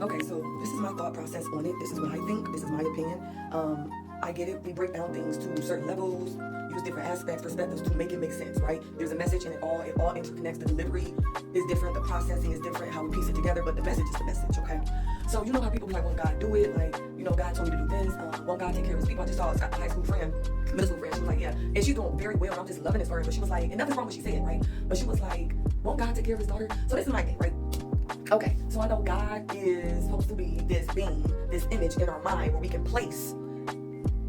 Okay, so this is my thought process on it. This is what I think. This is my opinion. I get it. We break down things to certain levels, use different aspects, perspectives to make it make sense, right? There's a message and it all interconnects. The delivery is different, the processing is different, how we piece it together, but the message is the message, okay? So you know how people be like, well, God do it, like, you know, God told me to do this, won't God take care of his people? I just saw a high school friend, middle school friend, she was like, yeah, and she's doing very well, and I'm just loving this for her, but she was like, and nothing's wrong with what she said, right? But she was like, won't God take care of his daughter? So this is my thing, right? Okay, so I know God is supposed to be this being, this image in our mind where we can place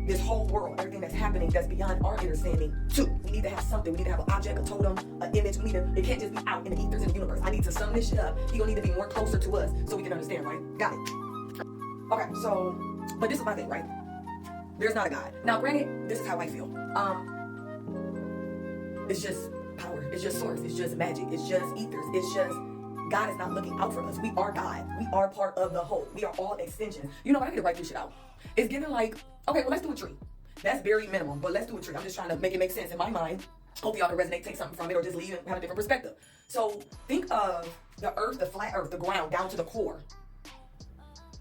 this whole world, everything that's happening that's beyond our understanding too. We need to have something. We need to have an object, a totem, an image. It can't just be out in the ethers in the universe. I need to sum this shit up. He gonna need to be more closer to us so we can understand, right? Got it. Okay, so, but this is my thing, right? There's not a God. Now, granted, this is how I feel. It's just power. It's just source. It's just magic. It's just ethers. It's just God is not looking out for us. We are God. We are part of the whole. We are all extension. You know what? I need to write this shit out. It's given like, okay, well, let's do a tree. That's very minimum, but let's do a tree. I'm just trying to make it make sense in my mind. Hope y'all can resonate, take something from it, or just leave and have a different perspective. So think of the earth, the flat earth, the ground, down to the core.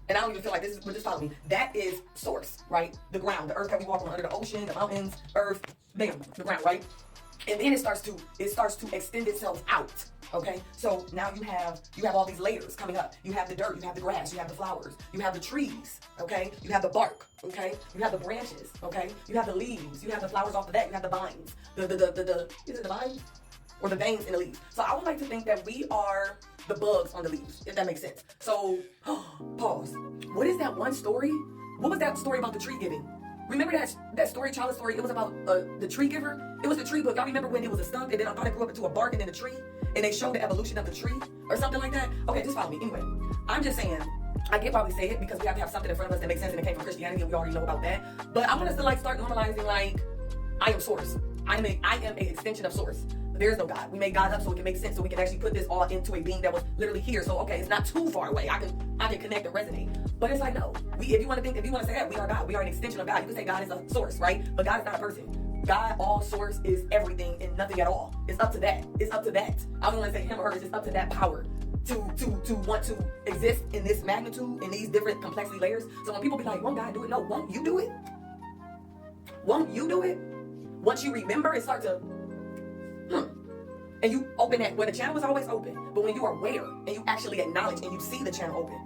And I don't even feel like this is, but just follow me. That is source, right? The ground, the earth that we walk on, under the ocean, the mountains, earth, bam, the ground, right? And then it starts to extend itself out. Okay, so now you have all these layers coming up. You have the dirt, you have the grass, you have the flowers, you have the trees, okay? You have the bark, okay? You have the branches, okay? You have the leaves, you have the flowers off of that, you have the vines. Is it the vines? Or the veins in the leaves. So I would like to think that we are the bugs on the leaves, if that makes sense. So, pause. What is that one story? What was that story about the tree giving? Remember that story, childhood story? It was about the tree giver. It was the tree book. Y'all remember when it was a stump and then I thought it grew up into a bark and then a tree? And they showed the evolution of the tree or something like that? Okay, just follow me. Anyway, I'm just saying, I get why we say it because we have to have something in front of us that makes sense and it came from Christianity and we already know about that. But I want us to like start normalizing like, I am source. I am an extension of source. There is no God. We made God up so it can make sense, so we can actually put this all into a being that was literally here. So okay, it's not too far away. I can connect and resonate. But it's like no. If you want to say that, we are God. We are an extension of God. You can say God is a source, right? But God is not a person. God, all source, is everything and nothing at all. It's up to that. It's up to that. I don't want to say him or her. It's just up to that power to want to exist in this magnitude, in these different complexity layers. So when people be like, won't God do it? No, won't you do it? Won't you do it? Once you remember and start to and you open that, well, the channel is always open, but when you are aware and you actually acknowledge and you see the channel open.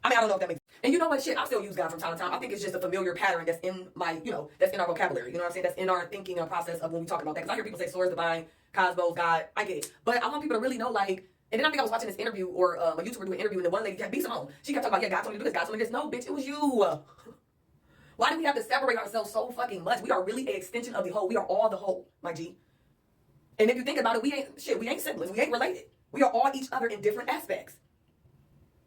I mean, I don't know if that makes sense. And you know what, shit, I still use God from time to time. I think it's just a familiar pattern that's in my, that's in our vocabulary. You know what I'm saying? That's in our thinking and process of when we talk about that. Because I hear people say source, divine, cosmos, God. I get it. But I want people to really know, like, and then I think I was watching this interview or a YouTuber do an interview and the one lady kept Simone. She kept talking about, yeah, God told me to do this, God told me this. No, bitch, it was you. Why do we have to separate ourselves so fucking much? We are really an extension of the whole. We are all the whole, my G. And if you think about it, we ain't siblings. We ain't related. We are all each other in different aspects.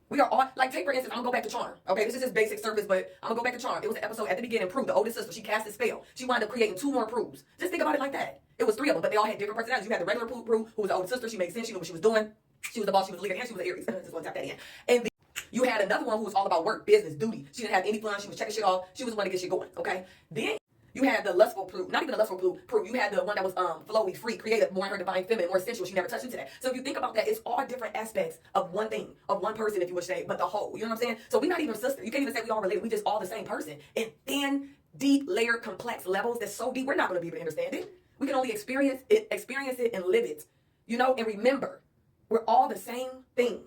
We are all, like, take for instance, I'm gonna go back to Charm. Okay, this is just basic surface, but I'm gonna go back to Charm. It was an episode at the beginning, Prue, the oldest sister, she cast a spell. She wound up creating 2 more Prues. Just think about it like that. It was 3 of them, but they all had different personalities. You had the regular Prue, who was the oldest sister. She made sense. She knew what she was doing. She was the boss. She was the leader, and she was an Aries. Just want to tap that in. And then you had another one who was all about work, business, duty. She didn't have any fun. She was checking shit off. She was the one to get shit going. Okay. Then you had the lustful Prue, not even the lustful Prue. You had the one that was flowy, free, creative, more in her divine feminine, more sensual. She never touched into that. So if you think about that, it's all different aspects of one thing, of one person, if you would say, but the whole. You know what I'm saying? So we're not even sisters. You can't even say we all related. We just all the same person. And thin, deep, layered, complex levels that's so deep, we're not going to be able to understand it. We can only experience it and live it. And remember, we're all the same thing.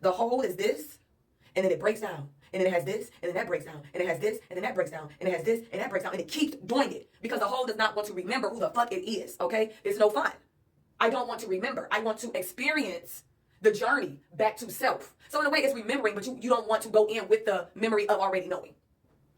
The whole is this, and then it breaks down. And then it has this, and then that breaks down. And it has this, and then that breaks down. And it has this, and that breaks down. And it keeps doing it. Because the whole does not want to remember who the fuck it is, okay? It's no fun. I don't want to remember. I want to experience the journey back to self. So in a way, it's remembering, but you don't want to go in with the memory of already knowing.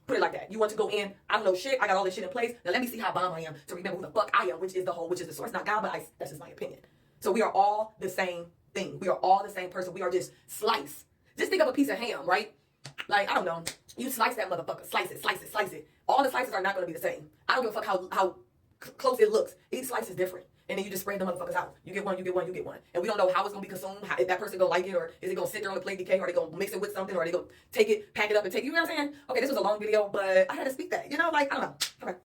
Put it like that. You want to go in, I don't know shit, I got all this shit in place. Now let me see how bomb I am to remember who the fuck I am, which is the whole, which is the source. Not God, but that's just my opinion. So we are all the same thing. We are all the same person. We are just slice. Just think of a piece of ham, right? Like, I don't know. You slice that motherfucker. Slice it. All the slices are not going to be the same. I don't give a fuck how close it looks. Each slice is different. And then you just spread the motherfuckers out. You get one. And we don't know how it's going to be consumed, if that person going to like it, or is it going to sit there on the plate decay, or are they going to mix it with something, or are they going to take it, pack it up, and take it. You know what I'm saying? Okay, this was a long video, but I had to speak that. Like, I don't know. Okay.